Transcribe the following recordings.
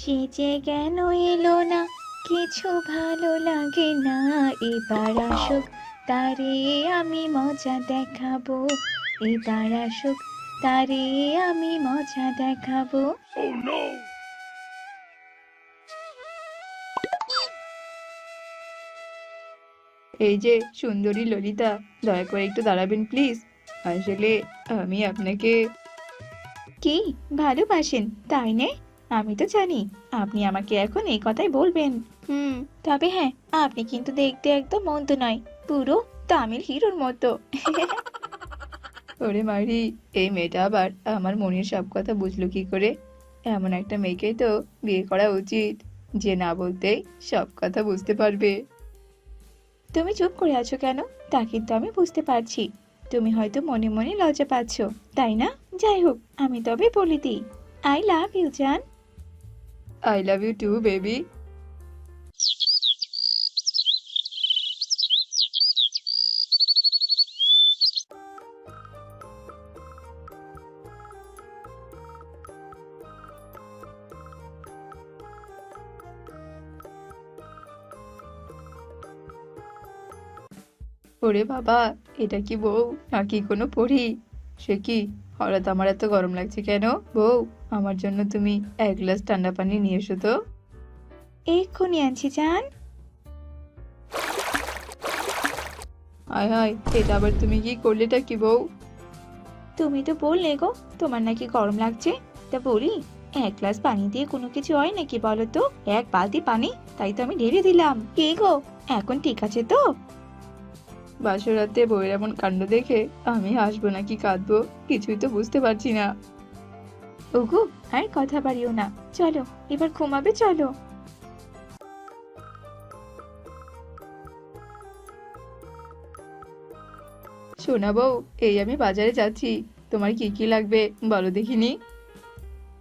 সে যে কেন এলো না, কিছু ভালো লাগে না। এবার আসুক, তারে আমি মজা দেখাবো। এবার আসুক, তারে আমি মজা দেখাবো। এই যে সুন্দরী ললিতা, দয়া করে একটু দাঁড়াবেন প্লিজ। আসলে আমি আপনাকে কি, ভালোবাসেন তাই নে? আমি তো জানি আপনি আমাকে এখন এই কথাই বলবেন। তবে হ্যাঁ, আপনি কিন্তু দেখতে একদম মন্দ নয়, পুরো তামিল হিরোর মতো। ওরে মারি, এই মেয়েটা আবার আমার মনের সব কথা বুঝলো কি করে? এমন একটা মেয়েকেই তো বিয়ে করা উচিত, যে না বলতেই সব কথা বুঝতে পারবে। তুমি চুপ করে আছো কেন? তা কিন্তু আমি বুঝতে পারছি। তুমি হয়তো মনে মনে লজ্জা পাচ্ছ, তাই না? যাই হোক, আমি তবে বলে দিই, আই লাভ ইউ জান। I love you too baby. ওরে বাবা, এটা কি বউ নাকি কোনো পরী? সে কি, হঠাৎ আমার এত গরম লাগছে কেন? বউ, আমার জন্য তুমি এক গ্লাস ঠান্ডা পানি নিয়ে এসো তো। এক্ষুনি আনছি জান। হায় হায়, এটা আবার তুমি কি করলেটা কি বউ? তুমি তো বললে গো, তোমার নাকি গরম লাগছে। তা বলি, এক গ্লাস পানি দিয়ে কোনো কিছু হয় নাকি বলো তো? এক বালতি পানি, তাই তো আমি ঢেলে দিলাম। কে গো, এখন ঠিক আছে তো? বাসরাতে বউয়ের এমন কাণ্ড দেখে আমি হাসবো নাকি কাঁদবো কিছুই তো বুঝতে পারছি না। ওগো, আর কথা বাড়িও না, চলো এবার ঘুমাবে চলো। শোনা বউ, এই আমি বাজারে যাচ্ছি, তোমার কি কি লাগবে বলো দেখিনি।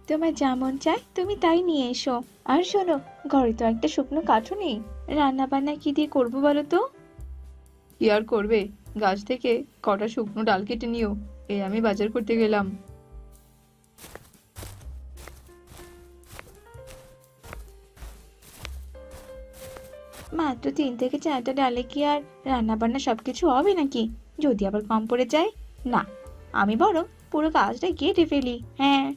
তোমার যা মন চায় তুমি তাই নিয়ে এসো। আর শোনো, ঘরে তো একটা শুকনো কাঠও নেই, রান্না বান্না কি দিয়ে করবো বলো তো? কি আর করবে, গাছ থেকে কটা শুকনো ডাল কেটে নিও, এই আমি বাজার করতে গেলাম। মাত্র 3 থেকে 4টা ডালে কি আর রান্না বান্না সবকিছু হবে নাকি? যদি আবার কম পড়ে যায়? না, আমি বরং পুরো কাজটা কেটে ফেলি। হ্যাঁ।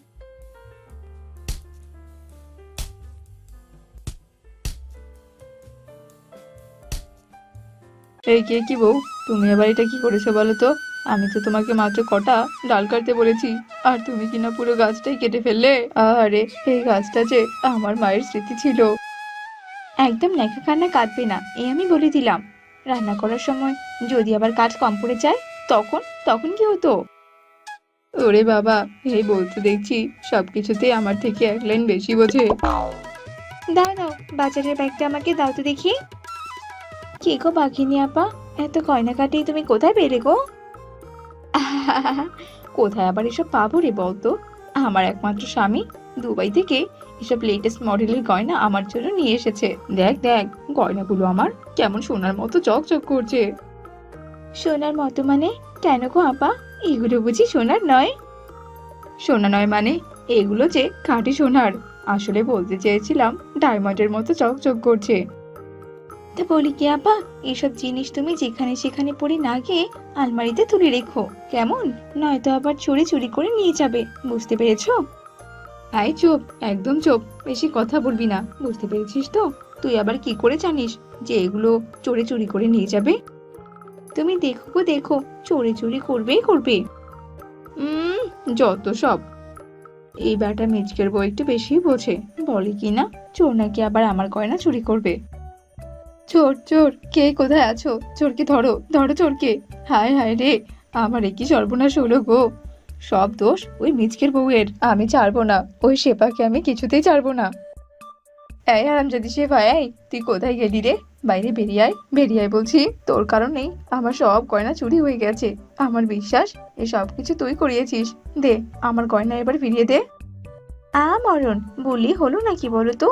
এই কে কি বউ, তুমি আবার এটা কি করেছো বলো তো? আমি তো তোমাকে মাত্র কটা ডাল কাটতে বলেছি, আর তুমি কিনা পুরো গাছটাই কেটে ফেললে। আরে, এই গাছটা যে আমার মায়ের স্মৃতি ছিল। একদম ন্যাকা কান্না কাঁদবে না, এই আমি বলে দিলাম। রান্না করার সময় যদি আবার কাজ কম পড়ে যায়, তখন তখন কি হতো? ওরে বাবা, এই বউ তো দেখছি সবকিছুতেই আমার থেকে এক লাইন বেশি বোঝে। দাও দাও, বাজারের ব্যাগটা আমাকে দাও তো দেখি। কি গো বাঘিনী আপা, এত গয়না কাটিয়ে তুমি কোথায় পেলে গো? কোথায় আবার এসব পাবো রে বলতো? আমার একমাত্র স্বামী দুবাই থেকে এসব লেটেস্ট মডেলের গয়না আমার জন্য নিয়ে এসেছে। দেখ দেখ, গয়নাগুলো আমার কেমন সোনার মতো চকচক করছে। সোনার মতো মানে? কেন গো আপা, এগুলো বুঝি সোনার নয়? সোনা নয় মানে, এগুলো যে খাঁটি সোনার। আসলে বলতে চেয়েছিলাম ডায়মন্ডের মতো চকচক করছে। তা বলি কি আপা, এসব জিনিস তুমি যেখানে সেখানে পড়ে না গিয়ে আলমারিতে তুলে রেখো, কেমন? নয়তো আবার চুরি চুরি করে নিয়ে যাবে, বুঝতে পেরেছো? আই চুপ, একদম চুপ, বেশি কথা বলবি না, বুঝতে পেরেছিস তো? তুই আবার কি করে জানিস যে এগুলো চোরে চুরি করে নিয়ে যাবে? তুমি দেখো গো দেখো, চোরে চুরি করবেই করবে। উম যত সব। এই ব্যাটা মিচকের বউ একটু বেশি বোঝে, বলে কি না চোর নাকি আবার আমার গয়না চুরি করবে। চোর চোর, কে কোথায় আছো? চোরকে ধরো, ধরো চোরকে। হায় হায় রে, আমার এ কি সর্বনাশ হলো গো। সব দোষ ওই মিচকের বউয়ের, আমি ছাড়বো না, ওই শেফাকে আমি কিছুতেই ছাড়বো না। এই হারামজাদি শেফা, এই তুই কোথায় গেলি রে? বাইরে বেরিয়ে আয়, বেরিয়ে আয় বলছি। তোর কারণেই আমার সব গয়না চুরি হয়ে গেছে। আমার বিশ্বাস এই সব কিছু তুই করিয়েছিস। দে, আমার গয়না এবার ফিরিয়ে দে। মরণ বললি হলো নাকি বলো তো?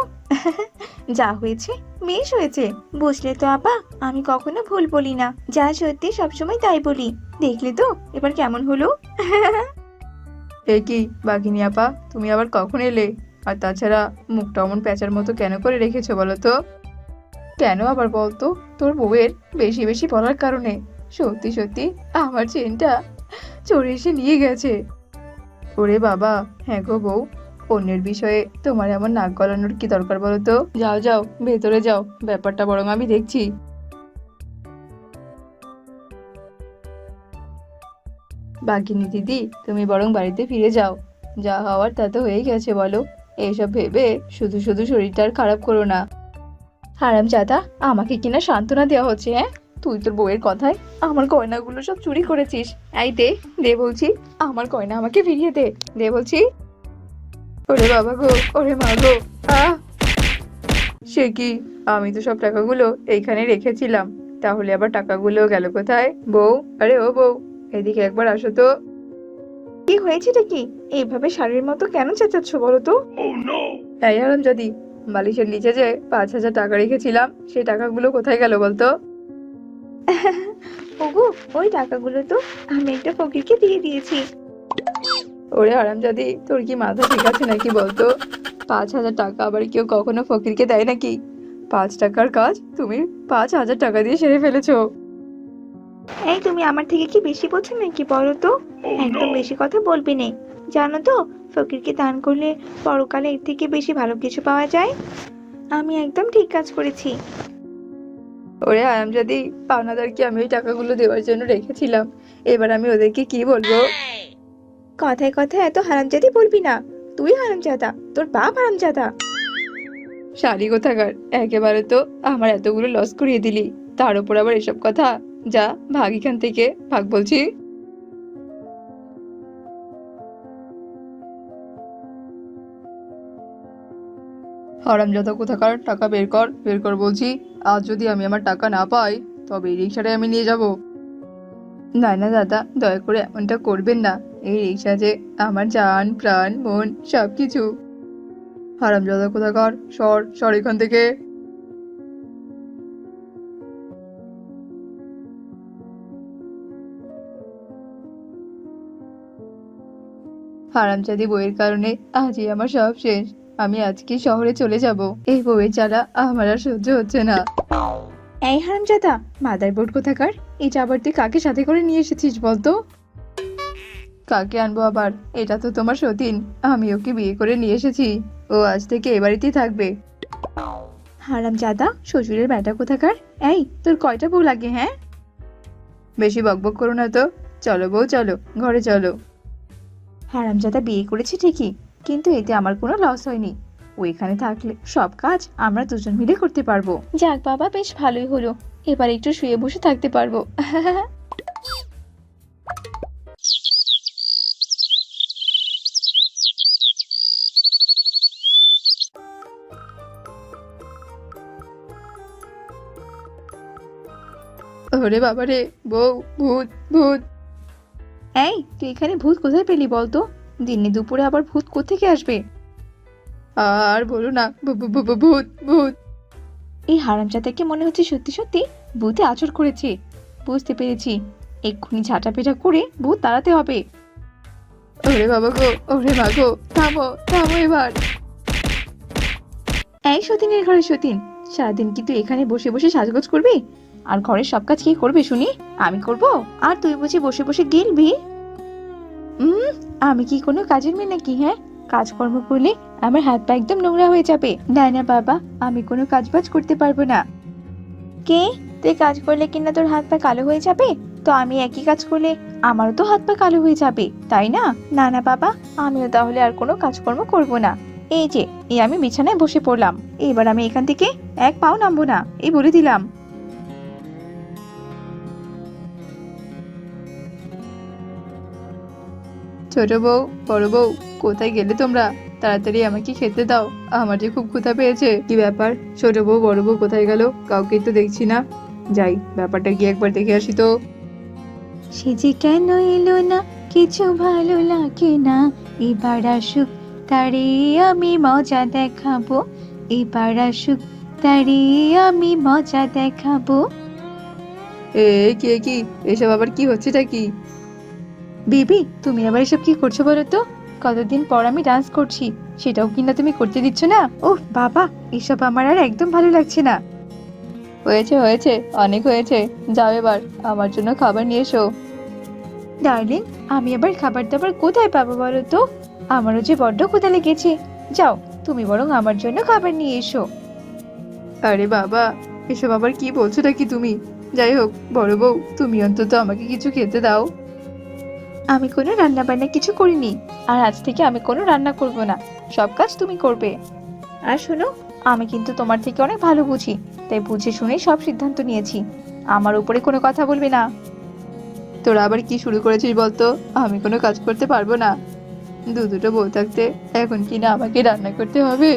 যা হয়েছে বেশ হয়েছে, বুঝলে তো আপা, আমি কখনো ভুল বলি না, যা সত্যি সবসময় তাই বলি। দেখলে তো এবার কেমন হলো? এ কি বাঘিনী আপা, তুমি আবার কখন এলে? আর তাছাড়া মুখটা অমন প্যাঁচার মতো কেন করে রেখেছো বলো তো? কেন আবার বলতো? তোর বউয়ের বেশি বেশি বলার কারণে। সত্যি সত্যি আমার চেনটা চোর এসে নিয়ে গেছে। ওরে বাবা, হ্যাঁ গো বউ, অন্যের বিষয়ে তোমার এমন নাক গলানোর কি দরকার বলো তো? যাও যাও, ভেতরে যাও, ব্যাপারটা বরং আমি দেখছি। বাঘিনী দিদি, তুমি বরং বাড়িতে ফিরে যাও। যা হওয়ার তা তো হয়েই গেছে বলো। এইসব ভেবে শুধু শুধু শরীরটা আর খারাপ করো না। হারামজাদা, আমাকে কিনা সান্ত্বনা দেওয়া হচ্ছে, হ্যাঁ? তুই তোর বউয়ের কথায় আমার গয়নাগুলো সব চুরি করেছিস। এই দে, দে বলছি, আমার গয়না আমাকে ফিরিয়ে দে, দে বলছি। ওরে বাবা গো, ওরে মা গো, আহ! সে কি, আমি তো সব টাকাগুলো এইখানে রেখেছিলাম, তাহলে আবার টাকাগুলো গেল কোথায়? বউ, আরে ও বউ, এদিকে একবার আসো তো। কি হয়েছেটা কি? এইভাবে শাড়ির মতো কেন চেঁচাচ্ছ বলো তো? এই হারামজাদি, বালিশের নিচে যে 5,000 টাকা রেখেছিলাম, সেই টাকাগুলো কোথায় গেল বলতো? ওগো, ওই টাকাগুলো তো আমি একটা ফকিরকে দিয়ে দিয়েছি। ওরে হারামজাদি, তোর কি মাথা ঠিক আছে নাকি বলতো? 5,000 টাকা আবার কেউ কখনো ফকিরকে দেয় নাকি? 5 টাকার কাজ তুমি 5,000 টাকা দিয়ে সেরে ফেলেছো। এই তুমি আমার থেকে কি বেশি বোঝো নাকি বলো তো? একদম বেশি কথা বলবি নে। জানো তো, ফকিরকে দান করলে পরকালে এর থেকে বেশি ভালো কিছু পাওয়া যায়। আমি একদম ঠিক কাজ করেছি। ওরে হারামজাদি, পাওনাদারকে আমি ওই টাকাগুলো দেওয়ার জন্য রেখেছিলাম, এবার আমি ওদেরকে কি বলবো? কথায় কথায় এত হারামজাদি বলবি না। তুই হারামজাদা, তোর বাপ হারামজাদা। শালি কোথাকার, একেবারে তো আমার এতগুলো লস করিয়ে দিলি, তার উপর আবার এসব কথা। যা, ভাগ এখান থেকে, ভাগ বলছি। হারামজাদা কোথাকার, টাকা বের কর, বের কর বলছি। আজ যদি আমি আমার টাকা না পাই, তবে এই রিক্সাটাই আমি নিয়ে যাব। না না দাদা, দয়া করে এমনটা করবেন না। এই রিক্সা যে আমার জান প্রাণ মন সবকিছু। হারামজাদা কোথাকার, সর সর এখান থেকে। হারামজাদি বউয়ের কারণে আজই আমার সব শেষ। আমি আজকে শহরে চলে যাব। এই বউয়ের জ্বালা আমার আর সহ্য হচ্ছে না। এই হারামজাদা, মাদার বোর্ড কোথাকার, এটা আবার তুই কাকে সাথে করে নিয়ে এসেছিস বলতো? কাকে আনবো আবার, এটা তো তোমার সতীন। আমি ওকে বিয়ে করে নিয়ে এসেছি। ও আজ থেকে এ বাড়িতেই থাকবে। হারামজাদা, শ্বশুরের বেটা কোথাকার। এই, তোর কয়টা বউ লাগে, হ্যাঁ? বেশি বকবক করো না তো। চলো বউ, চলো ঘরে চলো। হারামজাদা বিয়ে করেছে ঠিকই, কিন্তু এতে আমার কোনো লস হয়নি। ও এখানে থাকলে সব কাজ আমরা দুজন মিলে করতে পারবো। যাক বাবা, বেশ ভালোই হলো, এবার একটু শুয়ে বসে থাকতে পারবো। ওরে বাবা রে, বউ, ভূত ভূত। এই, তুই এখানে ভূত কোথায় পেলি বলতো? দিনে দুপুরে আবার ভূত কোত্থেকে আসবে? আর বলো না, ভূত ভূত। এই হারামজাদাকে মনে হচ্ছে সত্যি সত্যি ভূতে আচর করেছে। বুঝতে পেরেছি, এক্ষুনি ঝাঁটাপেটা করে ভূত তাড়াতে হবে। ওরে বাবা গো, ওরে মা গো, থামো থামো এবার। এই সতীনের ঘরে সতীন, সারাদিন কি তুই এখানে বসে বসে সাজগোজ করবি? আর ঘরের সব কাজ কে করবে শুনি? আমি করব? আর তুই বুঝি বসে বসে গিলবি? উম আমি কি কোনো কাজের মেয়ে নাকি, হ্যাঁ? কাজকর্ম করলে আমার হাত পা একদম নোংরা হয়ে যাবে। না না বাবা, আমি কোনো কাজ বাজ করতে পারবো না। কে? তুই কাজ করলে কিনা তোর হাত পা কালো হয়ে যাবে? তো আমি একই কাজ করলে আমারও তো হাত পা কালো হয়ে যাবে, তাই না? না না বাবা, আমিও তাহলে আর কোনো কাজকর্ম করব না। এই যে, এই আমি বিছানায় বসে পড়লাম, এবার আমি এখান থেকে এক পাও নামবো না, এই বলে দিলাম। ছোট বউ, বড় বউ, কোথায় গেলে তোমরা? তাড়াতাড়ি আমাকে খেতে দাও, আমার যে খুব ক্ষুধা পেয়েছে। কি ব্যাপার, ছোট বউ বড় বউ কোথায় গেল? কাউকেই তো দেখছি না। যাই, ব্যাপারটা গিয়ে একবার দেখে আসি তো। সে যে কেন এলো না, কিছু ভালো লাগে না। এবার আসুক, তারে আমি মজা দেখাবো। এবার আসুক, তারে আমি মজা দেখাবো। এ কে কি, এসব আবার কি হচ্ছেটা কি? বেবি, তুমি আবার এসব কি করছো বলো তো? কতদিন পর আমি ডান্স করছি, সেটাও কিনা তুমি করতে দিচ্ছ না। ওহ বাবা, এসব আমার আর একদম ভালো লাগছে না। হয়েছে হয়েছে, অনেক হয়েছে। যাও এবার আমার জন্য খাবার নিয়ে এসো। ডার্লিং, আমি আবার খাবার দাবার কোথায় পাবো বলো তো? আমারও যে বড্ড ক্ষুধা লেগেছে। যাও, তুমি বরং আমার জন্য খাবার নিয়ে এসো। আরে বাবা, এসব আবার কি বলছো নাকি তুমি? যাই হোক বড় বউ, তুমি অন্তত আমাকে কিছু খেতে দাও। আমি কোনো রান্না বান্না কিছু করিনি, আর আজ থেকে আমি কোনো রান্না করব না। সব কাজ তুমি করবে। আর শোনো, আমি কিন্তু তোমার থেকে অনেক ভালো বুঝি, তাই বুঝে শুনে সব সিদ্ধান্ত নিয়েছি। আমার উপরে কোনো কথা বলবে না। তোরা আবার কি শুরু করেছিস বলতো? আমি কোনো কাজ করতে পারবো না? দুটো বউ থাকতে এখন কি না আমাকে রান্না করতে হবে?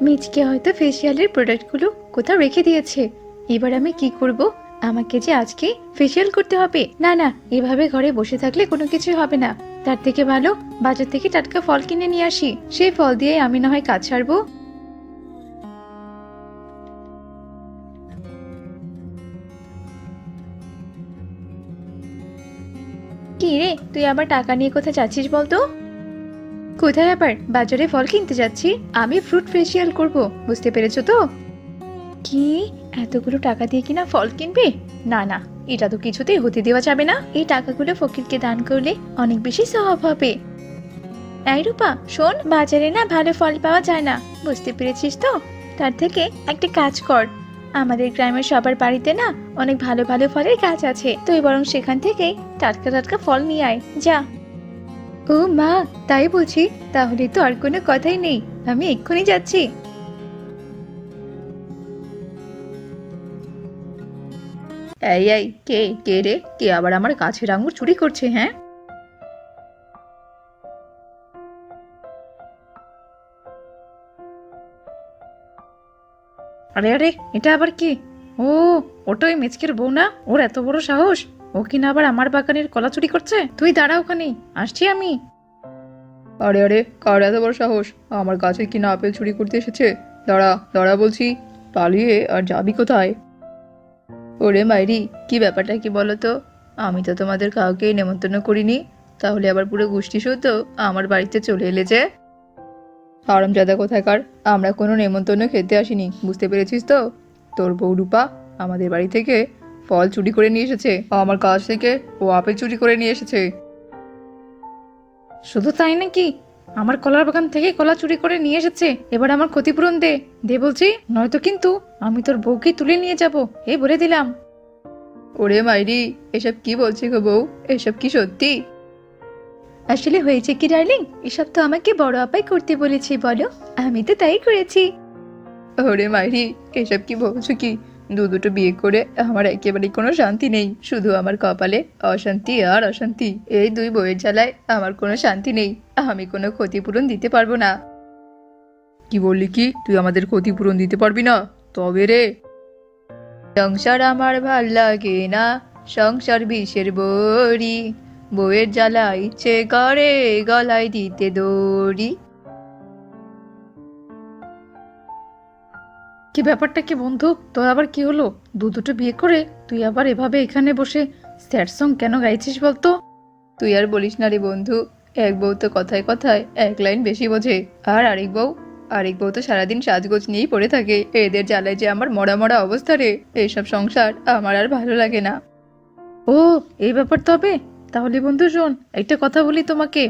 মিচকে হয়তো ফেসিয়ালের প্রোডাক্টগুলো কোথাও রেখে দিয়েছে। এবার আমি কি করব? আমাকে যে আজকে ফেসিয়াল করতে হবে। না না, এভাবে ঘরে বসে থাকলে কোনো কিছু হবে না। তার থেকে ভালো বাজার থেকে টাটকা ফল কিনে নিয়ে আসি, সেই ফল দিয়ে আমি না হয় কাজ সারবো। কি রে, তুই আবার টাকা নিয়ে কোথায় যাচ্ছিস বলতো? কোথায় আবার? বাজারে ফল কিনতে যাচ্ছি। আমি ফ্রুট ফেসিয়াল করব, বুঝতে পেরেছো তো? কি? এতগুলো টাকা দিয়ে কিনা ফল কিনবে? না না, এটা তো কিছুতেই হতে দেওয়া যাবে না। এই টাকাগুলো ফকিরকে দান করলে অনেক বেশি সওয়াব হবে। এই রূপা শোন, বাজারে না ভালো ফল পাওয়া যায় না, বুঝতে পেরেছিস তো? তার থেকে একটা কাজ কর, আমাদের গ্রামের সবার বাড়িতে না অনেক ভালো ভালো ফলের গাছ আছে, তুই বরং সেখান থেকেই টাটকা টাটকা ফল নিয়ে আয়, যা। ও মা, তাই বুঝি? তাহলে তো আর কোনো কথাই নেই, আমি এক্ষুনি যাচ্ছি। এই এই, কে কে রে? কে আবার আমার গাছের আঙুর চুরি করছে? হ্যাঁ, আরে আরে, এটা আবার কি? ও, ওটাই মেচকের বউ না? ওর এত বড় সাহস! ও কিনা আবার আমার বাগানের কলা চুরি করছে। তুই দাঁড়া ওখানে, আসছি আমি। আরে আরে, কার এত বড় সাহস আমার গাছে কিনা আপেল চুরি করতে এসেছে? দাঁড়া দাঁড়া বলছি, পালিয়ে আর যাবি কোথায়? ওরে মাইরি, কি ব্যাপারটা কি বলো তো? আমি তো তোমাদের কাউকেই নেমন্তন্ন করিনি, তাহলে আবার পুরো গোষ্ঠী শুদ্ধ আমার বাড়িতে চলে এলে যে? হারামজাদা কোথাকার, আমরা কোনো নেমন্তন্ন খেতে আসিনি, বুঝতে পেরেছিস তো? তোর বউ রূপা আমাদের বাড়ি থেকে ফল চুরি করে নিয়ে এসেছে, আমার কাছ থেকে ও আপেল চুরি করে নিয়ে এসেছে। শুধু তাই নাকি? আমার কলার বাগান থেকে কলা চুরি করে নিয়ে এসেছে, এবার আমার ক্ষতিপূরণ দে। দে বলছি, নয়তো কিন্তু আমি তোর বউকে তুলে নিয়ে যাব, এই বলে দিলাম। ওরে মাইরি, এসব কি বলছে গো বউ? এসব কি সত্যি? আসলে হয়েছে কি ডার্লিং, এসব তো আমাকে বড় আপাই করতে বলেছে, বলো, আমি তো তাই করেছি। ওরে মাইরি, এসব কি বলছো কি? দুটো বিয়ে করে আমার একেবারে কোনো শান্তি নেই, শুধু আমার কপালে অশান্তি আর অশান্তি। এই দুই বইয়ের জ্বালায় আমার কোনো শান্তি নেই, আমি কোনো ক্ষতিপূরণ দিতে পারবো না। কি বললি কি? তুই আমাদের ক্ষতিপূরণ দিতে পারবি না? তবে রে, সংসার আমার ভাল লাগে না, সংসার বিষের বড়ি, বইয়ের জ্বালা ইচ্ছে করে গলায় দিতে দড়ি। কি ব্যাপারটা কি বন্ধু, তোর আবার কি হলো? দুটো বিয়ে করে তুই আবার এভাবে এখানে বসে স্যাড সং কেন গাইছিস বলতো? তুই আর বলিস না রে বন্ধু, এক বউ তো কথায় কথায় এক লাইন বেশি বোঝে, আর আরেক বউ তো সারাদিন সাজগোজ নিয়েই পড়ে থাকে। এদের জ্বালায় যে আমার মরা মরা অবস্থা রে, এইসব সংসার আমার আর ভালো লাগে না। ও, এই ব্যাপার তবে? তাহলে বন্ধু শোন, একটা কথা বলি তোমাকে।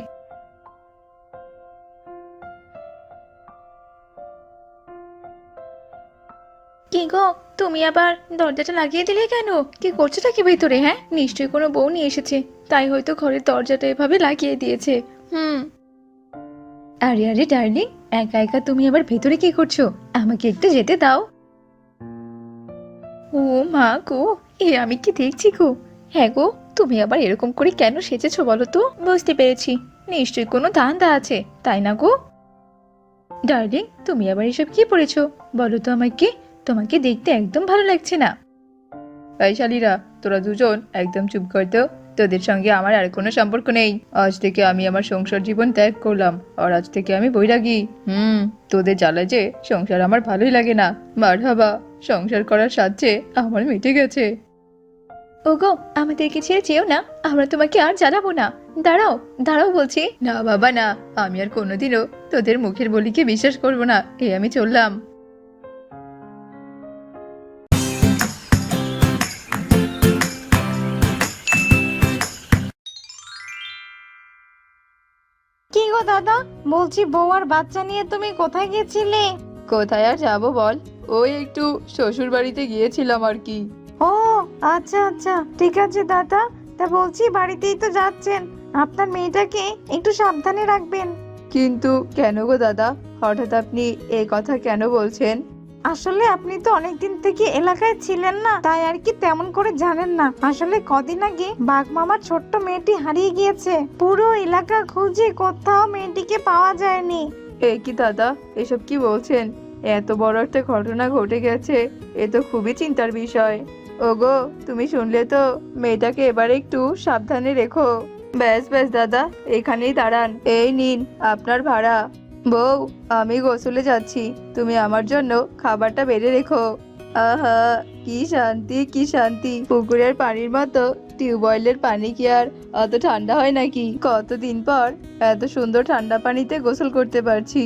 কি গো, তুমি আবার দরজাটা লাগিয়ে দিলে কেন? কি করছোটা কি ভেতরে? হ্যাঁ, নিশ্চয়ই কোনো বউ নিয়ে এসেছে, তাই হয়তো ঘরের দরজাটা এভাবে লাগিয়ে দিয়েছে। হুম। আরে আরে ডার্লিং, একা একা তুমি আবার ভেতরে কি করছো? আমাকে একটু যেতে দাও। ও মা গো, এ আমি কি দেখছি গো! হ্যাঁ গো, তুমি আবার এরকম করে কেন সেজেছো বলো তো? বুঝতে পেরেছি, নিশ্চয়ই কোনো ধান্দা আছে, তাই না গো? ডার্লিং, তুমি আবার এসব কি পড়েছো বলো তো আমাকে? তোমাকে দেখতে একদম ভালো লাগছে না। এই শালীরা, তোরা দুজন একদম চুপ কর তো। তোদের সঙ্গে আমার আর কোনো সম্পর্ক নেই। আজ থেকে আমি আমার সংসার জীবন ত্যাগ করলাম, আর আজ থেকে আমি বৈরাগী। তোদের জ্বালায় যে সংসার আমার ভালোই লাগে না। মারহাবা, সংসার করার সাহায্যে আমার মিটে গেছে। ওগো, আমাদেরকে ছেড়ে যেও না, আমরা তোমাকে আর জ্বালাবো না। দাঁড়াও, দাঁড়াও বলছি। না বাবা না, আমি আর কোনোদিনও তোদের মুখের বলিকে বিশ্বাস করব না। আমি চললাম। কি গো দাদা, বলছি বউ আর বাচ্চা নিয়ে তুমি কোথায় গেছিলে? কোথায় আর যাবো বল, ওই একটু শ্বশুর বাড়িতে গিয়েছিলাম আর কি। ও আচ্ছা আচ্ছা, ঠিক আছে দাদা। তা বলছি বাড়িতেই তো যাচ্ছেন, আপনার মেয়েটাকে একটু সাবধানে রাখবেন। কিন্তু কেন গো দাদা, হঠাৎ আপনি এই কথা কেন বলছেন? আসলে আপনি তো অনেকদিন থেকে এলাকায় ছিলেন না, তাই আর কি তেমন করে জানেন না। আসলে কদিন আগে বাঘ মামার ছোট্ট মেয়েটি হারিয়ে গিয়েছে, পুরো এলাকা খুঁজে কোথাও মেয়েটিকে পাওয়া যায়নি। এ কি দাদা, এসব কি বলছেন? এত বড় একটা ঘটনা ঘটে গেছে, এ তো খুবই চিন্তার বিষয়। ওগো, তুমি শুনলে তো, মেয়েটাকে এবারে একটু সাবধানে রেখো। ব্যাস ব্যাস দাদা, এখানেই দাঁড়ান, এই নিন আপনার ভাড়া। বউ, আমি গোসলে যাচ্ছি, তুমি আমার জন্য খাবারটা বেড়ে রেখো। আহা, কি শান্তি কি শান্তি! পুকুরের পানির মতো টিউবওয়েলের পানি কি আর অত ঠান্ডা হয় নাকি? কতদিন পর এত সুন্দর ঠান্ডা পানিতে গোসল করতে পারছি।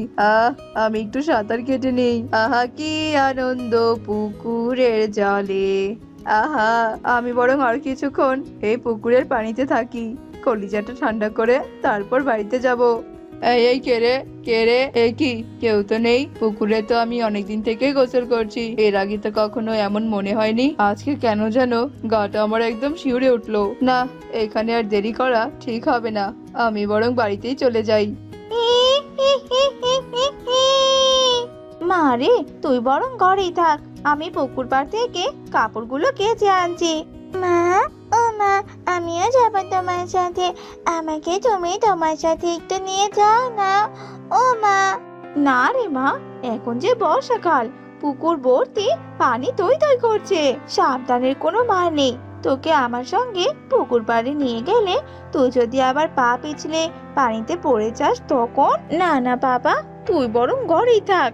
আমি একটু সাঁতার কেটে নেই। আহা, কি আনন্দ পুকুরের জলে! আহা, আমি বরং আর কিছুক্ষণ এই পুকুরের পানিতে থাকি, কলিজাটা ঠান্ডা করে তারপর বাড়িতে যাব। এই কে রে, কে রে? এ কি, কেউ তো নেই। পুকুরে তো আমি অনেকদিন থেকেই গোসল করছি, এর আগে তো কখনো এমন মনে হয়নি। আজকে কেন যেন গাটা আমার একদম শিউরে উঠলো। না, এখানে আর দেরি করা ঠিক হবে না, আমি বরং বাড়িতেই চলে যাই। মা রে, তুই বরং ঘরেই থাক, আমি পুকুর পাড় থেকে কাপড়গুলো কেচে আনছি। মা, ও মা, আমিও যাব তোমার সাথে, আমাকে তুমি তোমার সাথে একটু নিয়ে যাও না। ও মা। না রে মা, এখন যে বর্ষাকাল, পুকুর ভর্তি পানি টই টই করছে, সাবধানের কোনো মার নেই। তোকে আমার সঙ্গে পুকুর পাড়ে নিয়ে গেলে তুই যদি আবার পা পিছলে পানিতে পড়ে যাস তখন। না না বাবা, তুই বরং ঘরেই থাক।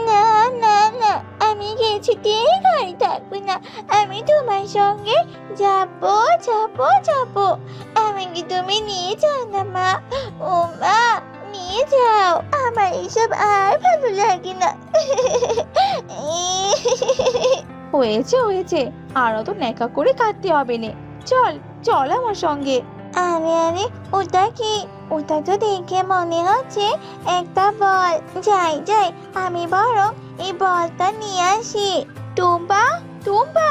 না না না, আমি কিছুতেই ঘরে থাকবো না, আমি তোমার সঙ্গে যাবো যাবো যাবো। আমাকে তুমি নিয়ে যাও না মা, ও মা, নিয়ে যাও, আমার এসব আর ভালো লাগে না। হয়েছে হয়েছে, আর অত নেকা করে কাটতে হবে না। চল চল আমার সঙ্গে। আরে আরে, ওটা কি? ওটা তো দেখে মনে হচ্ছে একটা বল। যাই যাই, আমি বরং এই বলটা নিয়ে আসি। টুম্পা, টুম্পা,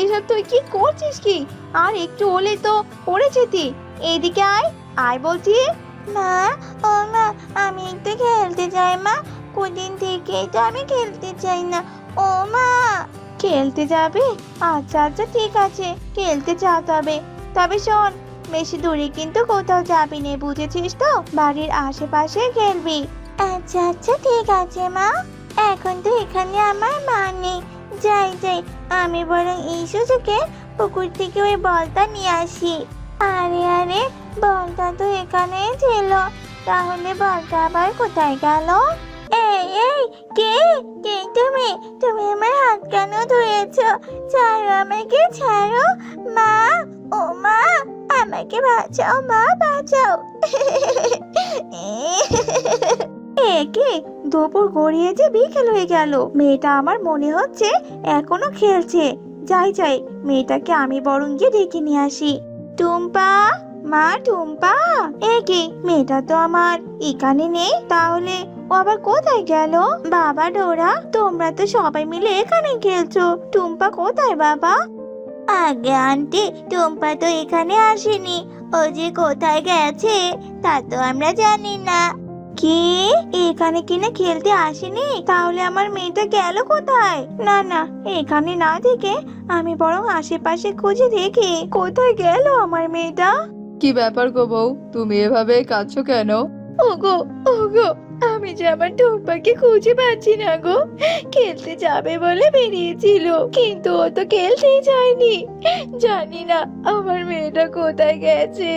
এসব তুই কি করছিস কি? আর একটু হলে তো পড়ে যেতি। এইদিকে আয়, আয় বলছি। মা, ও মা, আমি একটু খেলতে চাই মা, কদিন থেকে তো আমি খেলতে চাই না। ও মা। খেলতে যাবে? আচ্ছা আচ্ছা, ঠিক আছে, খেলতে যা তবে। তবে শোন, বেশি দূরে কিন্তু কোথাও যাবি না, বুঝেছিস তো? বাড়ির আশেপাশে খেলবি। আচ্ছা আচ্ছা, ঠিক আছে মা। এখন তো এখানে আমার মা নেই, যাই যাই, আমি বরং এই সুযোগে পুকুর থেকে ওই বলটা নিয়ে আসি। আরে আরে, বলটা তো এখানেই ছিল, তাহলে বলটা আবার কোথায় গেল? এই এই, কে? কে তুমি? তুমি আমার হাত কেন ধরেছো? ছাড়ো আমাকে, ছাড়ো। মা, ও মা, আমাকে বাঁচাও মা, বাঁচাও। কে? দুপুর গড়িয়ে যে বিকেল হয়ে গেল, মেয়েটা আমার মনে হচ্ছে এখনো খেলছে। যাই যাই, মেয়েটাকে আমি বরং গিয়ে ডেকে নিয়ে আসি। টুম্পা, মা টুম্পা। এ কি, মেয়েটা তো আমার এখানে নেই, তাহলে ও আবার কোথায় গেল? বাবা ডোরা, তোমরা তো সবাই মিলে এখানে খেলছো, টুম্পা কোথায় বাবা? আগে আন্টি, টুম্পা তো এখানে আসেনি, ও যে কোথায় গেছে তা তো আমরা জানি না। কি, এখানে কিনা খেলতে আসেনি? তাহলে আমার মেয়েটা গেল কোথায়? না না, এখানে না দেখে আমি বরং আশেপাশে খুঁজে দেখি কোথায় গেল আমার মেয়েটা। কি ব্যাপার গো বউ, তুমি এভাবে কাঁদছো কেন? ওগো ওগো, আমি যে আমার টুম্পাকে খুঁজে পাচ্ছি না গো। খেলতে যাবে বলে বেরিয়েছিল, কিন্তু ও তো খেলতেই যায়নি। জানি না আমার মেয়েটা কোথায় গেছে।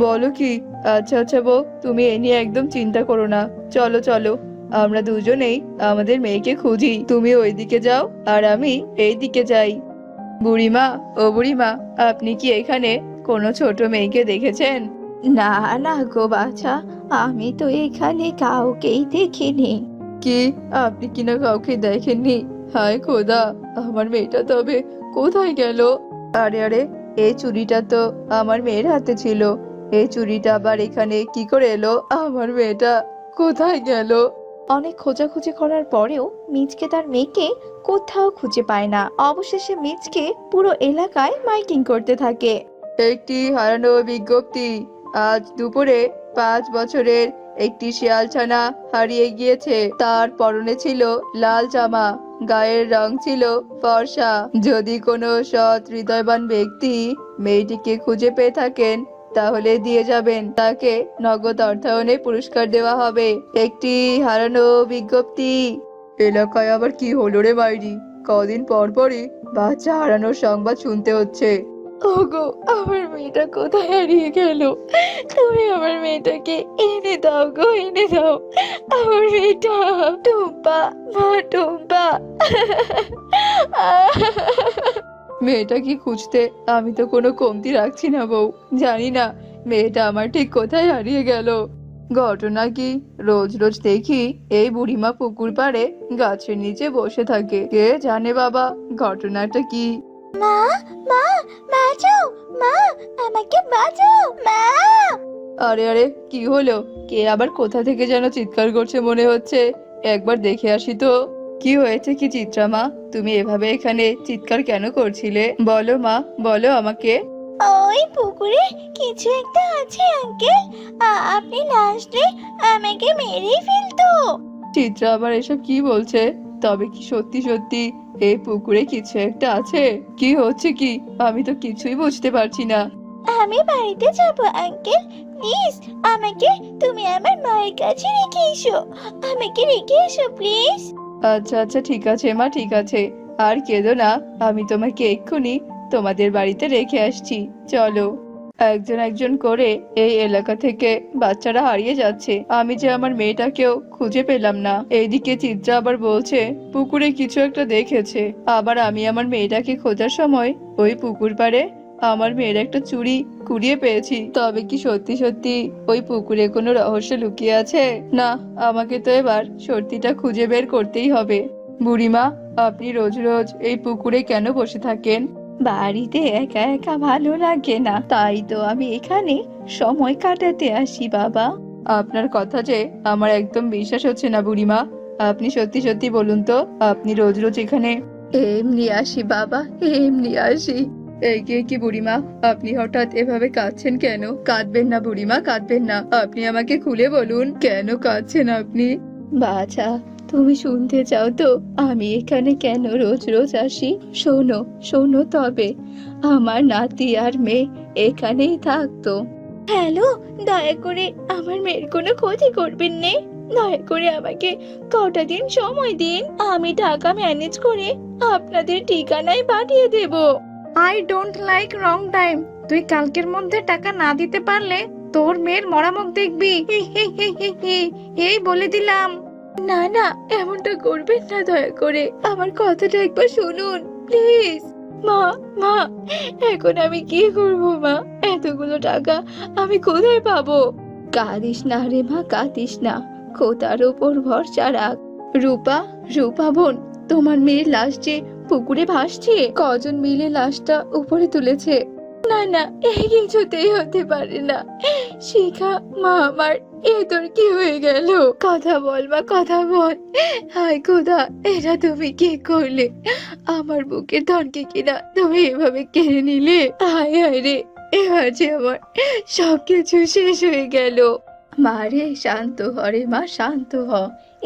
বলো কি? আচ্ছা আচ্ছা বউ, তুমি এ নিয়ে একদম চিন্তা করো না। চলো চলো, আমরা দুজনেই আমাদের মেয়েকে খুঁজি। তুমি ওইদিকে যাও আর আমি এই দিকে যাই। বুড়িমা, ও বুড়িমা, আপনি কি এখানে কোনো ছোট মেয়েকে দেখেছেন? না না গো বাছা, আমি তো এখানে কাউকেই দেখিনি। কি, আপনি কিনা কাউকে দেখেননি? হায় খোদা, আমার মেয়েটা তবে কোথায় গেল? আরে আরে, এই চুড়িটা তো আমার মেয়ের হাতে ছিল। এই চুড়িটা আবার এখানে কি করে এলো? আমার মেয়েটা কোথায় গেল? অনেক খোঁজাখুঁজি করার পরেও মিচকে তার মেয়েকে কোথাও খুঁজে পায় না। অবশেষে মিচকে পুরো এলাকায় মাইকিং করতে থাকে। একটি হারানো বিজ্ঞপ্তি। আজ দুপুরে 5 বছরের একটি শিয়াল ছানা হারিয়ে গিয়েছে। তার পরনে ছিল লাল জামা, গায়ের রং ছিল ফর্সা। যদি কোনো সৎ হৃদয়বান ব্যক্তি মেয়েটিকে খুঁজে পেয়ে থাকেন, তাহলে দিয়ে যাবেন, তাকে নগদ অর্থায়নে পুরস্কার দেওয়া হবে। একটি হারানো বিজ্ঞপ্তি। এলাকায় আবার কি হলো রে বাইরি? কদিন পর পরই বাচ্চা হারানোর সংবাদ শুনতে হচ্ছে। ওগো, আমার মেয়েটা কোথায় হারিয়ে গেল? তুমি আমার মেয়েটাকে এনে দাও গো, এনে দাও আমার মেয়েটা। টুম্পা, মা টুম্পা। মেয়েটা কি খুঁজতে আমি তো কোনো কমতি রাখছি না বউ। জানি না মেয়েটা আমার ঠিক কোথায় হারিয়ে গেল। ঘটনা কি, রোজ রোজ দেখি এই বুড়িমা পুকুর পাড়ে গাছের নিচে বসে থাকে। কে জানে বাবা ঘটনাটা কি? মা, মা, বাঁচাও, মা, আমাকে বাঁচাও, মা। আরে আরে, কি হলো? কে আবার কোথা থেকে যেন চিৎকার করছে মনে হচ্ছে। একবার দেখে আসি তো। কি হয়েছে কি চিত্রা মা? তুমি এভাবে এখানে চিৎকার কেন করছিলে? বলো মা, বলো আমাকে। ওই পুকুরে কিছু একটা আছে আঙ্কেল। আপনি না আসলে আমাকে মেরেই ফেলতো। চিত্রা আবার এসব কি বলছে? তবে কি সত্যি সত্যি এই পুকুরে কিছু একটা আছে? কি হচ্ছে কি? আমি তো কিছুই বুঝতে পারছি না। আমি বাড়িতে যাব আঙ্কেল, প্লিজ আমাকে তুমি আমার মায়ের কাছে রেখে এসো। আমাকে রেখে এসো প্লিজ। আচ্ছা আচ্ছা, ঠিক আছে মা, ঠিক আছে। আর কেঁদো না, আমি তোমাকে এক্ষুনি তোমাদের বাড়িতে রেখে আসছি। চলো। একজন একজন করে এই এলাকা থেকে বাচ্চারা হারিয়ে যাচ্ছে। আমি যে আমার মেয়েটাকেও খুঁজে পেলাম না। এইদিকে চিত্রা আবার বলছে পুকুরে কিছু একটা দেখেছে। আবার আমি আমার মেয়েটাকে খোঁজার সময় ওই পুকুর পাড়ে আমার মেয়ের একটা চুড়ি কুড়িয়ে পেয়েছি। তবে কি সত্যি সত্যি ওই পুকুরে কোনো রহস্য লুকিয়ে আছে? না, আমাকে তো এবার সত্যিটা খুঁজে বের করতেই হবে। বুড়িমা, আপনি রোজ রোজ এই পুকুরে কেন বসে থাকেন? বাড়িতে একা একা ভালো লাগে না, তাই তো আমি এখানে সময় কাটাতে আসি বাবা। আপনার কথা যে আমার একদম বিশ্বাস হচ্ছে না বুড়িমা। আপনি সত্যি সত্যি বলুন তো, আপনি রোজ রোজ এখানে? এমনি আসি বাবা, এমনি আসি। এই কি বুড়িমা, আপনি হঠাৎ এভাবে কাঁদছেন কেন? কাঁদবেন না বুড়িমা, কাঁদবেন না। আপনি আমাকে খুলে বলুন কেন কাঁদছেন আপনি? বাছা, তুমি শুনতে চাও তো আমি এখানে কেন রোজ রোজ আসি? শোনো, শোনো তবে। আমার নাতি আর মেয়ে এখানেই থাকতো। হ্যালো, দয়া করে আমার মেয়ের কোনো ক্ষতি করবেন নে। দয়া করে আমাকে কটা দিন সময় দিন, আমি টাকা ম্যানেজ করে আপনাদের ঠিকানায় পাঠিয়ে দেব। I don't like wrong time. তুই কালকের মধ্যে টাকা না দিতে পারলে তোর মেয়ের মরা মুখ দেখবি। এই বলে দিলাম। না না, এমনটা করবেন না, দয়া করে আমার কথাটা একবার শুনুন প্লিজ। মা, মা, এখন আমি কি করব মা? এতগুলো টাকা আমি কোথায় পাবো? কাঁদিস না রে মা, কাঁদিস না। খোদার উপর ভরসা রাখ। রূপা, রূপা বোন, তোমার মেয়ের লাশ যে পুকুরে ভাসছে। কজন মিলে লাশটা উপরে তুলেছে? না না, এই কিছুতেই হতে পারে না। শিখা, মা আমার, এ তোর কি হয়ে গেল? কথা বল মা, কথা বল। হায় খোদা, এটা তুমি কি করলে? আমার বুকের ধনকে কিনা তুমি এভাবে কেড়ে নিলে। হায় হায় রে, এবার যে আমার সবকিছু শেষ হয়ে গেল। মা রে, শান্ত হ রে মা, শান্ত হ।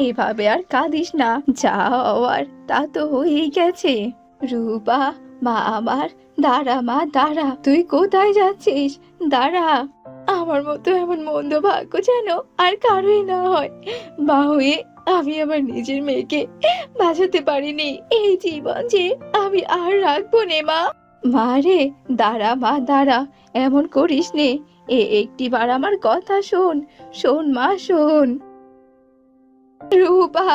এভাবে আর কাঁদিস না। যা হওয়ার তা তো হয়েই গেছে। রূপা, মা আমার, দাঁড়া মা, দাঁড়া। তুই কোথায় যাচ্ছিস? দাঁড়া। আমার মতো এমন মন্দ ভাগ্য যেন আর কারোই না হয়। মা হয়ে আমি আমার নিজের মেয়েকে বাঁচাতে পারিনি। এই জীবন যে আমি আর রাখবো নে মা। মা রে, দাঁড়া মা দাঁড়া, এমন করিস নে। একটিবার আমার কথা শোন, শোন মা শোন। রূপা,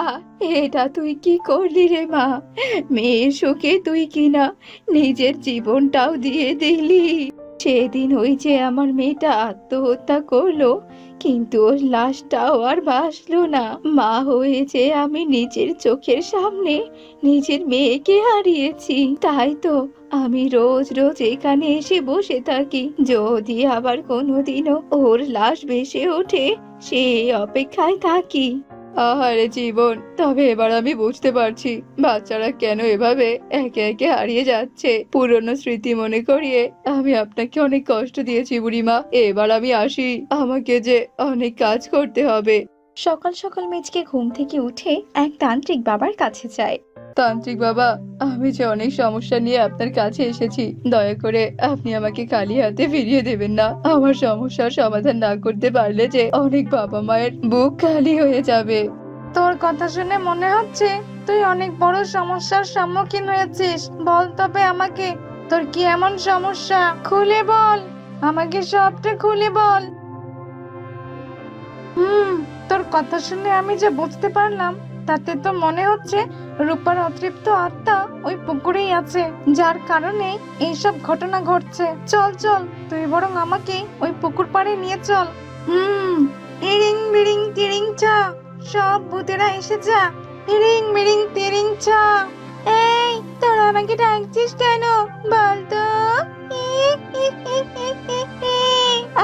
এটা তুই কি করলি রে মা? মেয়ের সুখে তুই কিনা নিজের জীবনটাও দিয়ে দিলি। সেদিন ওই যে আমার মেয়েটা আত্মহত্যা করলো, কিন্তু ওর লাশটাও আর বাঁচলো না। মা হয়েছে আমি নিজের চোখের সামনে নিজের মেয়েকে হারিয়েছি। তাই তো আমি রোজ রোজ এখানে এসে বসে থাকি, যদি আবার কোনোদিনও ওর লাশ ভেসে ওঠে সেই অপেক্ষায় থাকি। আহারে জীবন, তবে এবার আমি বুঝতে পারছি বাচ্চারা কেন এভাবে একে একে হারিয়ে যাচ্ছে। পুরনো স্মৃতি মনে করিয়ে আমি আপনাকে অনেক কষ্ট দিয়েছি বুড়িমা। এবার আমি আসি, আমাকে যে অনেক কাজ করতে হবে। সকাল সকাল মিচকে ঘুম থেকে উঠে এক তান্ত্রিক বাবার কাছে যায়। তান্ত্রিক বাবা, আমি যে অনেক সমস্যা নিয়ে আপনার কাছে এসেছি, দয়া করে আপনি আমাকে খালি হাতে ফিরিয়ে দেবেন না। আমার সমস্যার সমাধান না করতে পারলে যে অনেক বাবা মায়ের বুক খালি হয়ে যাবে। তোর কথা শুনে মনে হচ্ছে তুই অনেক বড় সমস্যার সম্মুখীন হয়েছিস। বল তবে আমাকে, তোর কি এমন সমস্যা? খুলে বল, আমাকে সবটা খুলে বল। তোর কথা শুনে আমি যে বুঝতে পারলাম, তাতে তো মনে হচ্ছে রূপার অতৃপ্ত আত্মা ওই পুকুরেই আছে, যার কারণে এইসব ঘটনা ঘটছে। চল চল, তুই বরং আমাকে ওই পুকুর পাড়ে নিয়ে চল। ইরিং বিরিং তিরিং ছা, সব ভূতেরা এসে যা। ইরিং মিরিং তিরিং ছা। এই, তোরা আমাকে ডাকছিস কেন বলতো?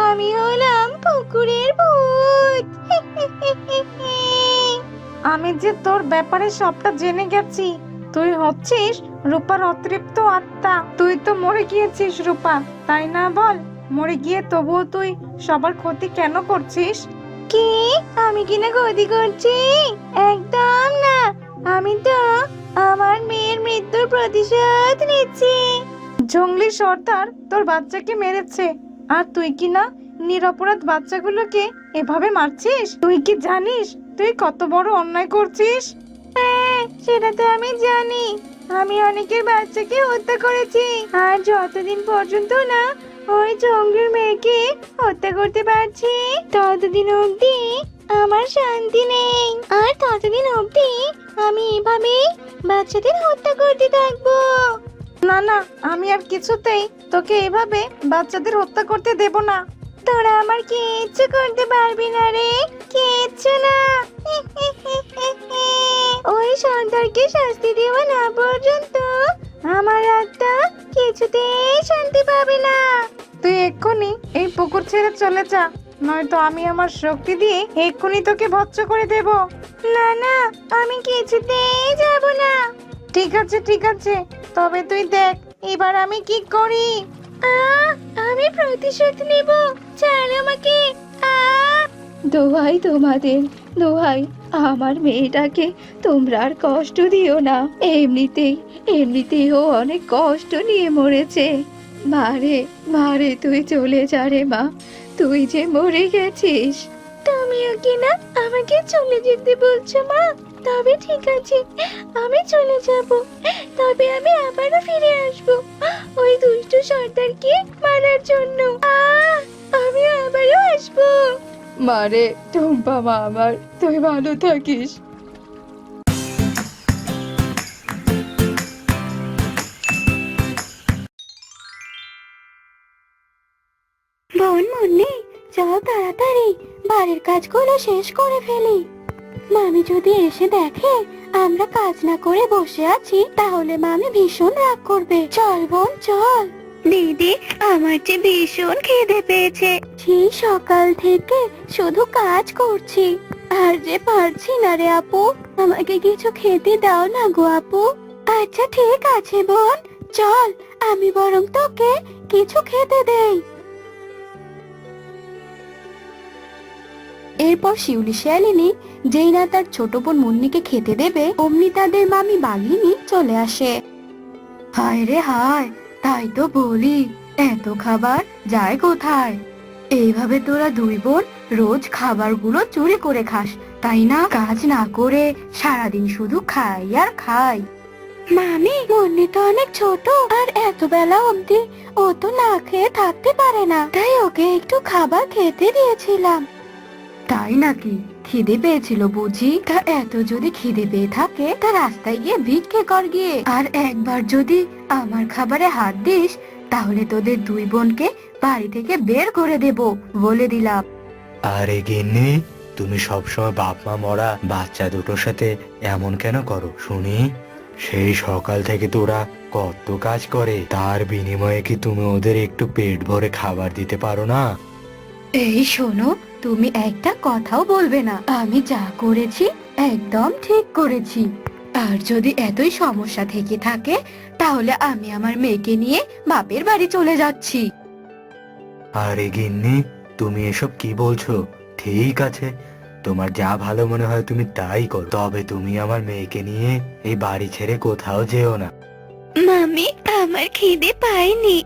আমি হলাম পুকুরের ভূত। আমি যে তোর ব্যাপারে সবটা জেনে গেছি। তুই হচ্ছিস রূপার অতৃপ্ত আত্মা। তুই তো মরে গিয়েছিস রূপা, তাই না? বল, মরে গিয়ে তবুও তুই সবার ক্ষতি কেন করছিস? কি? আমি কিনা ক্ষতি করছি? একদম না, আমি তো আমার মেয়ের মৃত্যুর প্রতিশোধ নিচ্ছি। জঙ্গলি সর্দার তোর বাচ্চাকে মেরেছে, আর তুই কি না নিরপরাধ বাচ্চাগুলোকে এভাবে মারছিস? তুই কি জানিস তুই কত বড় অন্যায় করছিস? হ্যাঁ, সেটা তো আমি জানি। আমি অনেকের বাচ্চাকে হত্যা করেছি, আর যতদিন পর্যন্ত না ওই জঙ্গলের মেয়েকে হত্যা করতে পারছি, ততদিন অবধি আমার শান্তি নেই। আর ততদিন অবধি আমি এভাবে বাচ্চাদের হত্যা করতে থাকবো। না না, আমি আর কিছুতেই তোকে এভাবে বাচ্চাদের হত্যা করতে দেব না। তোরা আমার কিচ্ছু করতে পারবি না রে, কিচ্ছু না। ওই সর্দারকে শাস্তি দেওয়া না পর্যন্ত আমার আত্মা কিছুতেই শান্তি পাবে না। তুই এক্ষুনি এই পুকুর ছেড়ে চলে যা, নয়তো আমি আমার শক্তি দিয়ে এক্ষুনি তোকে ভস্ম করে দেব। না না, আমি কিছুতেই যাব না। ঠিক আছে ঠিক আছে, তবে তুই দেখ এবার আমি কি করি। আমি প্রতিশোধ নেব, ছাড় আমাকে। দোহাই তোমাদের, দোহাই, আমার মেয়েটাকে তোমরা আর কষ্ট দিও না। এমনিতেই ও অনেক কষ্ট নিয়ে মরেছে। মারে মারে, তুই চলে যা রে মা, তুই যে মরে গেছিস। তুমিও কি না আমাকে চলে যেতে বলছো মা? তবে ঠিক আছে, আমি চলে যাব। তবে আমি আবারও ফিরে আসব ওই দুষ্ট সর্দারকে মারার জন্য। আমি আবারও আসবো। মারে টুম্পা মা আমার, তুই ভালো থাকিস। বোন মুন্নি, চল তাড়াতাড়ি বাড়ির কাজগুলো শেষ করে ফেলি। মামি যদি এসে দেখে আমরা কাজ না করে বসে আছি, তাহলে মামি ভীষণ রাগ করবে। চল বোন চল। দিদি, আমার যে ভীষণ খিদে পেয়েছে। সেই সকাল থেকে শুধু কাজ করছি, আর যে পারছি না রে আপু। আমাকে কিছু খেতে দাও না গো আপু। আচ্ছা ঠিক আছে বোন, চল আমি বরং তোকে কিছু খেতে দেই। এরপর শিউলি শিয়ালিনী যেই না তার ছোট বোন মুন্নিকে খেতে দেবে, অমনি তাদের মামি বাঘিনী চলে আসে। হায় রে হায়, তাই তো বলি, এত খাবার যায় কোথায়? এইভাবে তোরা দুই বোন রোজ খাবারগুলো চুরি করে খাস, তাই না? কাজ না করে সারাদিন শুধু খাই আর খাই। মামি, মুন্নি তো অনেক ছোট, আর এত বেলা অবধি ও তো না খেয়ে থাকতে পারে না, তাই ওকে একটু খাবার খেতে দিয়েছিলাম। তাই নাকি? খিদে পেয়েছিল বুঝি? তা এত যদি খিদে পেয়ে থাকে তা রাস্তায় গিয়ে ভিক্ষে কর গিয়ে। আর একবার যদি আমার খাবারে হাত দিস তাহলে তোদের দুই বোনকে বাড়ি থেকে বের করে দেব, বলে দিলাম। আরে গিন্নি, তুমি সবসময় বাপ মা মরা বাচ্চা দুটোর সাথে এমন কেন করো শুনি? সেই সকাল থেকে তোরা কত কাজ করে, তার বিনিময়ে কি তুমি ওদের একটু পেট ভরে খাবার দিতে পারো না? এই শোনো, তুমি একটা কথাও বলবে না। আমি যা করেছি একদম ঠিক করেছি। আর যদি এতই সমস্যা থেকে থাকে তাহলে আমি আমার মেয়েকে নিয়ে বাপের বাড়ি চলে যাচ্ছি। আরে গিন্নি, তুমি এসব কি বলছো? ঠিক আছে, তোমার যা ভালো মনে হয় তুমি তাই করো, তবে তুমি আমার মেয়েকে নিয়ে এই বাড়ি ছেড়ে কোথাও যেও না। মামি, আমার খিদে পায়নি,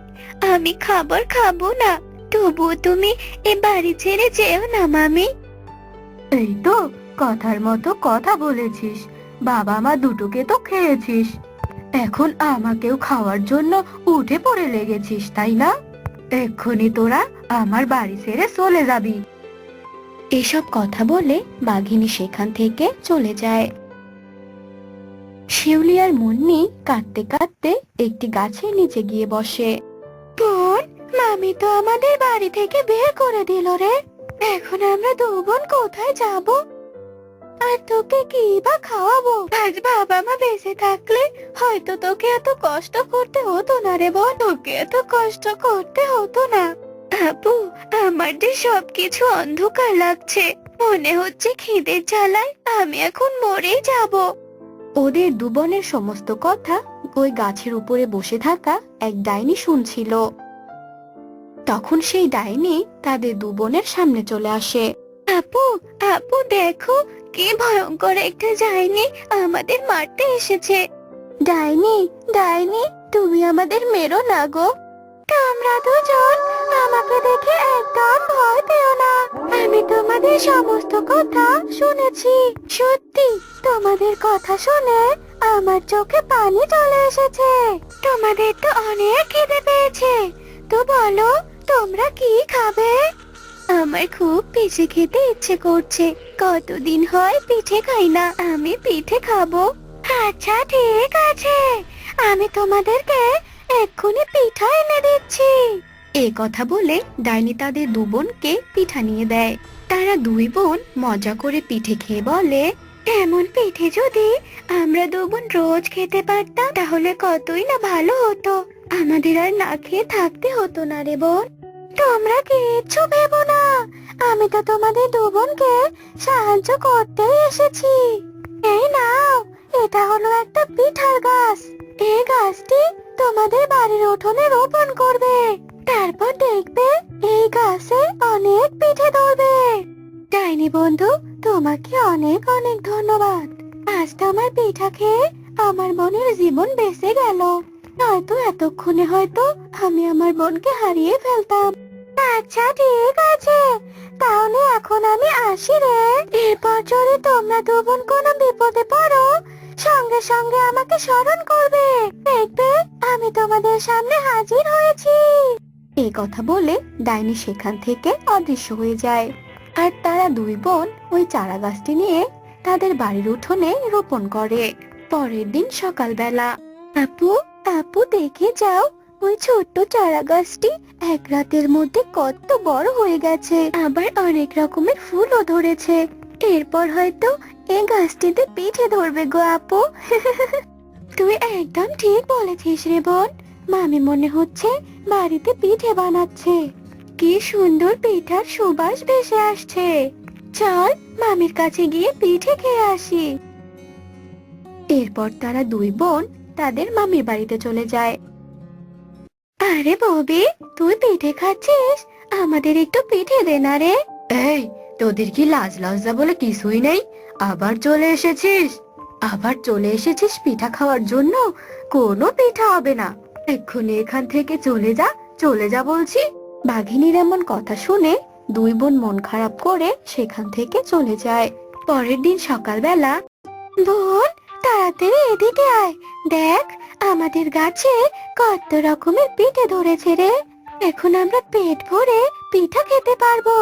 আমি খাবার খাবো না, তবুও তুমি এ বাড়ি ছেড়ে যেও না মামি। এই তো কথার মতো কথা বলেছিস, বাবা মা দুটোকে তো খেয়েছিস, এখন আমাকেও খাওয়ার জন্য উঠে পড়ে লেগেছিস, তাই না? এক্ষুনি তোরা আমার বাড়ি ছেড়ে চলে যাবি। এসব কথা বলে বাঘিনী সেখান থেকে চলে যায়। শিউলি আর মুন্নি কাঁদতে কাঁদতে একটি গাছের নিচে গিয়ে বসে। বোন, মামি তো আমাদের বাড়ি থেকে বের করে দিল রে, এখন আমরা দু বোন কোথায় যাব? আর তোকে কি বা খাওয়াবো? আজ বাবা মা বেঁচে থাকলে হয়তো তোকে এত কষ্ট করতে হতো না রে বোন, তোকে এত কষ্ট করতে হতো না। আপু, আমার যে সবকিছু অন্ধকার লাগছে, মনে হচ্ছে খিদের জ্বালায় আমি এখন মরেই যাব। ওদের দু বোনের সমস্ত কথা ওই গাছের উপরে বসে থাকা এক ডাইনি শুনছিল। তখন সেই ডাইনি তাদের দু বোনের সামনে চলে আসে। আপু, আপু দেখো, কি ভয়ঙ্কর একটা ডাইনি আমাদের মারতে এসেছে। ডাইনি, ডাইনি, তুমি আমাদের মেরো না গো। তোমরা দুজন আমাকে দেখে একদম ভয় পেও না, আমি তোমাদের সমস্ত কথা শুনেছি। সত্যি, তোমাদের কথা শুনে আমার চোখে পানি চলে এসেছে। তোমাদের তো অনেক খিদে পেয়েছে, তো বলো তোমরা কি খাবে? আমার খুব পিঠে খেতে ইচ্ছে করছে, কতদিন হয় পিঠে খাই না, আমি পিঠে খাবো। আচ্ছা ঠিক আছে, আমি তোমাদেরকে এক্ষুনি পিঠা এনে দিচ্ছি। এই কথা বলে ডাইনি তাদের দু বোনকে পিঠা নিয়ে দেয়। তারা দুই বোন মজা করে পিঠে খেয়ে বলে, এমন পিঠে যদি আমরা দু বোন রোজ খেতে পারতাম তাহলে কতই না ভালো হতো, আমাদের আর না খেয়ে থাকতে হতো না রে বোন। তোমরা কিচ্ছু ভেবো না, আমি তো তোমাদের দু বোনকে সাহায্য করতেই এসেছি। এই নাও, এটা হলো একটা পিঠার গাছ, এই গাছটি তোমাদের বাড়ির উঠোনে রোপণ করবে, তারপর দেখবে এই গাছে অনেক পিঠে ধরবে। ডাইনি বন্ধু, তোমাকে অনেক অনেক ধন্যবাদ, আজ তোমার পিঠা খেয়ে আমার বোনের জীবন বেঁচে গেল, নয়তো এতক্ষণে হয়তো আমি আমার বোনকে হারিয়ে ফেলতাম। আচ্ছা ঠিক আছে, তাহলে এখন আমি আসি রে। এরপর যদি তোমরা দু বোন কোনো বিপদে পড়ো সঙ্গে সঙ্গে আমাকে স্মরণ করবে, দেখবে আমি তোমাদের সামনে হাজির হয়েছি। এই কথা বলে ডাইনি সেখান থেকে অদৃশ্য হয়ে যায়। আর তারা দুই বোন ওই চারা গাছটি নিয়ে তাদের বাড়ির উঠোনে রোপণ করে। পরের দিন সকালবেলা, আপু, আপু দেখে যাও, ওই ছোট্ট চারা গাছটি এক রাতের মধ্যে কত বড় হয়ে গেছে, আবার অনেক রকমের ফুলও ধরেছে, এরপর হয়তো এই গাছটিতে পিঠে ধরবে গো আপু। তুই একদম ঠিক বলেছিস রে বোন, মামি মনে হচ্ছে বাড়িতে পিঠে বানাচ্ছে, কি সুন্দর পিঠার সুবাস ভেসে আসছে। চল মামির কাছে গিয়ে পিঠে খেয়ে আসি। এরপর তারা দুই বোন তাদের মামির বাড়িতে চলে যায়। আরে ববি, তুই পিঠে খাচ্ছিস, আমাদের একটু পিঠে দে না রে। এই, তোদের কি লাজ লজ্জা বলে কিছুই নেই? আবার চলে এসেছিস পিঠা খাওয়ার জন্য? কোনো পিঠা হবে না, এক্ষুনি এখান থেকে চলে যা বলছি। বাঘিনীর এমন কথা শুনে দুই বোন মন খারাপ করে সেখান থেকে চলে যায়। পরের দিন সকালবেলা, বোন তাড়াতাড়ি এদিকে আয়, দেখ আমাদের গাছে কত রকমের পিঠে ধরেছে রে। এখন আমরা পেট ভরে পিঠা খেতে পারবো।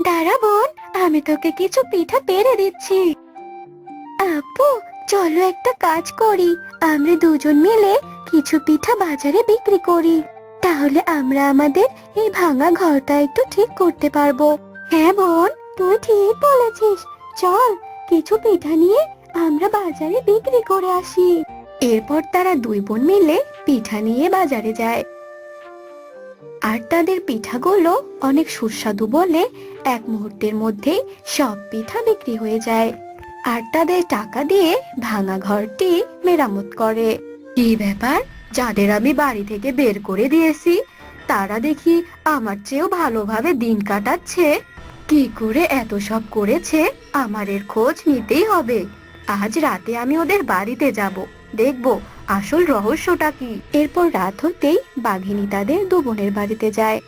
দাঁড়া বোন, আমি তোকে কিছু পিঠা পেড়ে দিচ্ছি। আপু চলো একটা কাজ করি, আমরা দুজন মিলে কিছু পিঠা বাজারে বিক্রি করি, তাহলে আমরা আমাদের এই ভাঙা ঘরটা একটু ঠিক করতে পারবো। হ্যাঁ বোন, তুই ঠিক বলেছিস, চল কিছু পিঠা নিয়ে আমরা বাজারে বিক্রি করে আসি। এরপর তারা দুই বোন মিলে পিঠা নিয়ে বাজারে যায়। আর তাদের পিঠাগুলো অনেক সুস্বাদু বলে এক মুহূর্তের মধ্যেই সব পিঠা বিক্রি হয়ে যায়। আর তাদের টাকা দিয়ে ভাঙা ঘরটি মেরামত করে। কি ব্যাপার, যাদের আমি বাড়ি থেকে বের করে দিয়েছি তারা দেখি আমার চেয়েও ভালোভাবে দিন কাটাচ্ছে। কি করে এত সব করেছে, আমার এর খোঁজ নিতেই হবে। আজ রাতে আমি ওদের বাড়িতে যাব, দেখব আসল রহস্যটা কি। এরপর রাত হতেই বাঘিনী তাদের দু বোনের বাড়িতে যায়।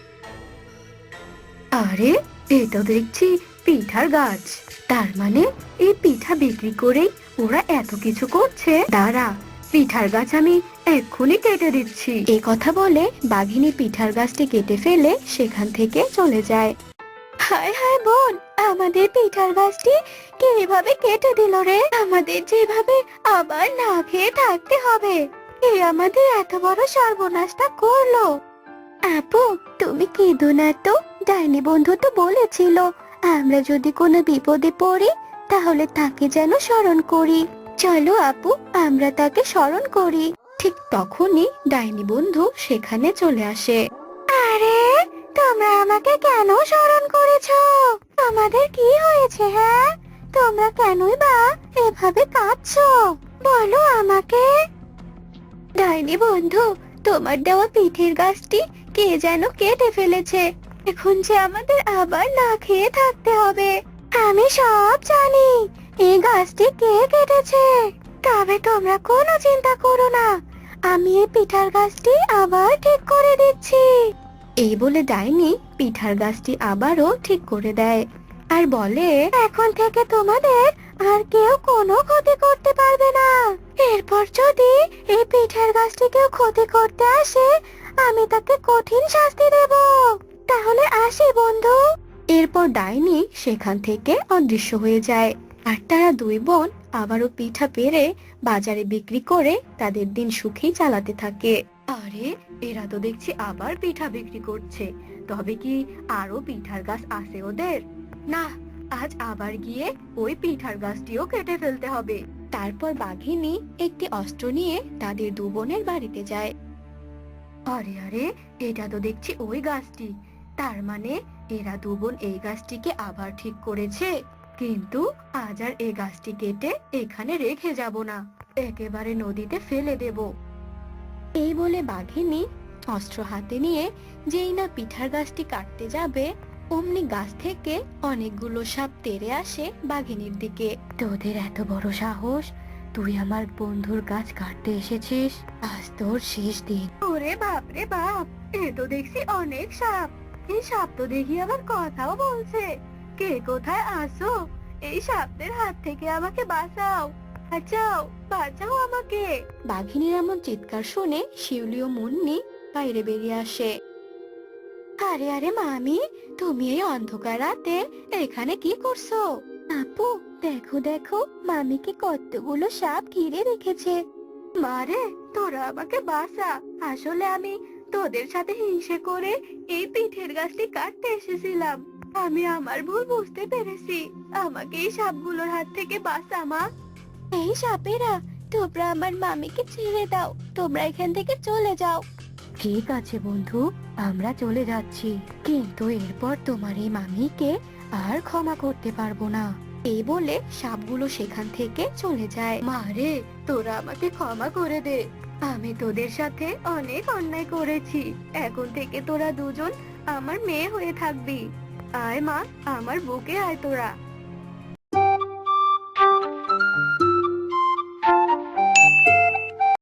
আরে এ তো দেখছি পিঠার গাছ, তার মানে এই পিঠা বিক্রি করেই ওরা এত কিছু করছে। দাঁড়া, পিঠার গাছ আমি এক্ষুনি কেটে দিচ্ছি। এই কথা বলে বাঘিনী পিঠার গাছটি কেটে ফেলে সেখান থেকে চলে যায়। হায় হায় বোন, আমাদের পিঠার গাছটি কিভাবে কেটে দিল রে? আমাদের যেভাবে আবার না খেয়ে থাকতে হবে, এ আমাদের এত বড় সর্বনাশটা করলো। আপু তুমি কেঁদো না তো, ডাইনি বন্ধু তো বলেছিল আমরা যদি কোনো বিপদে পড়ি তাহলে তাকে যেন স্মরণ করি। চলো আপু আমরা তাকে স্মরণ করি। ঠিক তখনই ডাইনি বন্ধু সেখানে চলে আসে। আরে তোমরা আমাকে কেন স্মরণ করেছো? তোমাদের কি হয়েছে? হ্যাঁ, তোমরা কেনই বা এভাবে কাঁদছো, বলো আমাকে। ডাইনি বন্ধু, তোমার দেওয়া পিঠের গাছটি কে যেন কেটে ফেলেছে, এখন যে আমাদের আবার না খেয়ে থাকতে হবে। আমি সব জানি এই গাছটি কে কেটেছে, তবে তোমরা কোনো চিন্তা করো না, আমি এই পিঠার গাছটি আবার ঠিক করে দিচ্ছি। এই বলে ডাইনি পিঠার গাছটি আবারও ঠিক করে দেয় আর বলে, এখন থেকে তোমাদের আর কেউ কোনো ক্ষতি করতে পারবে না। এরপর যদি এই পিঠার গাছটি কেউ ক্ষতি করতে আসে আমি তাকে কঠিন শাস্তি দেব। তাহলে আসি বন্ধু। এরপর ডাইনি সেখান থেকে অদৃশ্য হয়ে যায়। আর তারা দুই বোন আবারও পিঠা পেড়ে বাজারে বিক্রি করে তাদের দিন সুখেই চালাতে থাকে। আরে এরা তো দেখছি আবার পিঠা বিক্রি করছে, তবে কি আরো পিঠার গাছ আছে ওদের? না, আজ আবার গিয়ে ওই পিঠার গাছটিও কেটে ফেলতে হবে। তারপর বাঘিনী একটি অস্ত্র নিয়ে তাদের দু বোনের বাড়িতে যায়। আরে আরে, এটা তো দেখছি ওই গাছটি, তার মানে এরা দু বোন এই গাছটিকে আবার ঠিক করেছে। কিন্তু আজ আর এই গাছটি কেটে এখানে রেখে যাব না, একেবারে নদীতে ফেলে দেব। এই বলে বাঘিনী অস্ত্র হাতে নিয়ে যেই না পিঠার গাছটি কাটতে যাবে অমনি গাছ থেকে অনেকগুলো সাপ তেড়ে আসে বাঘিনীর দিকে। তোদের এত বড় সাহস, তুই আমার বন্ধুর গাছ কাটতে এসেছিস, আজ তোর শেষ দিন। ওরে বাপ রে বাপ, এ তো দেখছি অনেক সাপ। এই সাপ তো দেখি আবার কথাও বলছে। কে কোথায় আসো, এই সাপদের হাত থেকে আমাকে বাঁচাও, বাঁচাও বাঁচাও আমাকে। বাঘিনীর এমন চিৎকার শুনে শিউলি ও মুন্নি বাইরে বেরিয়ে আসে। আরে আরে মামি, তুমি এই অন্ধকার রাতে এখানে কি করছো? আপু দেখো দেখো, মামিকে কতগুলো সাপ ঘিরে রেখেছে। মারে তোরা আমাকে বাঁচা, আসলে আমি তোদের সাথে হিংসে করে এই পিঠের গাছটি কাটতে এসেছিলাম। আমি আমার ভুল বুঝতে পেরেছি, আমাকে এই সাপগুলোর হাত থেকে বাঁচা মা। এই সাপেরা, তোমরা আমার মামিকে ছেড়ে দাও, তোমরা এখান থেকে চলে যাও। ঠিক আছে বন্ধু, আমরা চলে যাচ্ছি, কিন্তু এরপর তোমার এই মামিকে আর ক্ষমা করতে পারবো না। এই বলে সাপগুলো সেখান থেকে চলে যায়। মারে তোরা আমাকে ক্ষমা করে দে, আমি তোদের সাথে অনেক অন্যায় করেছি। এখন থেকে তোরা দুজন আমার মেয়ে হয়ে থাকবি। আয় মা, আমার বুকে আয় তোরা।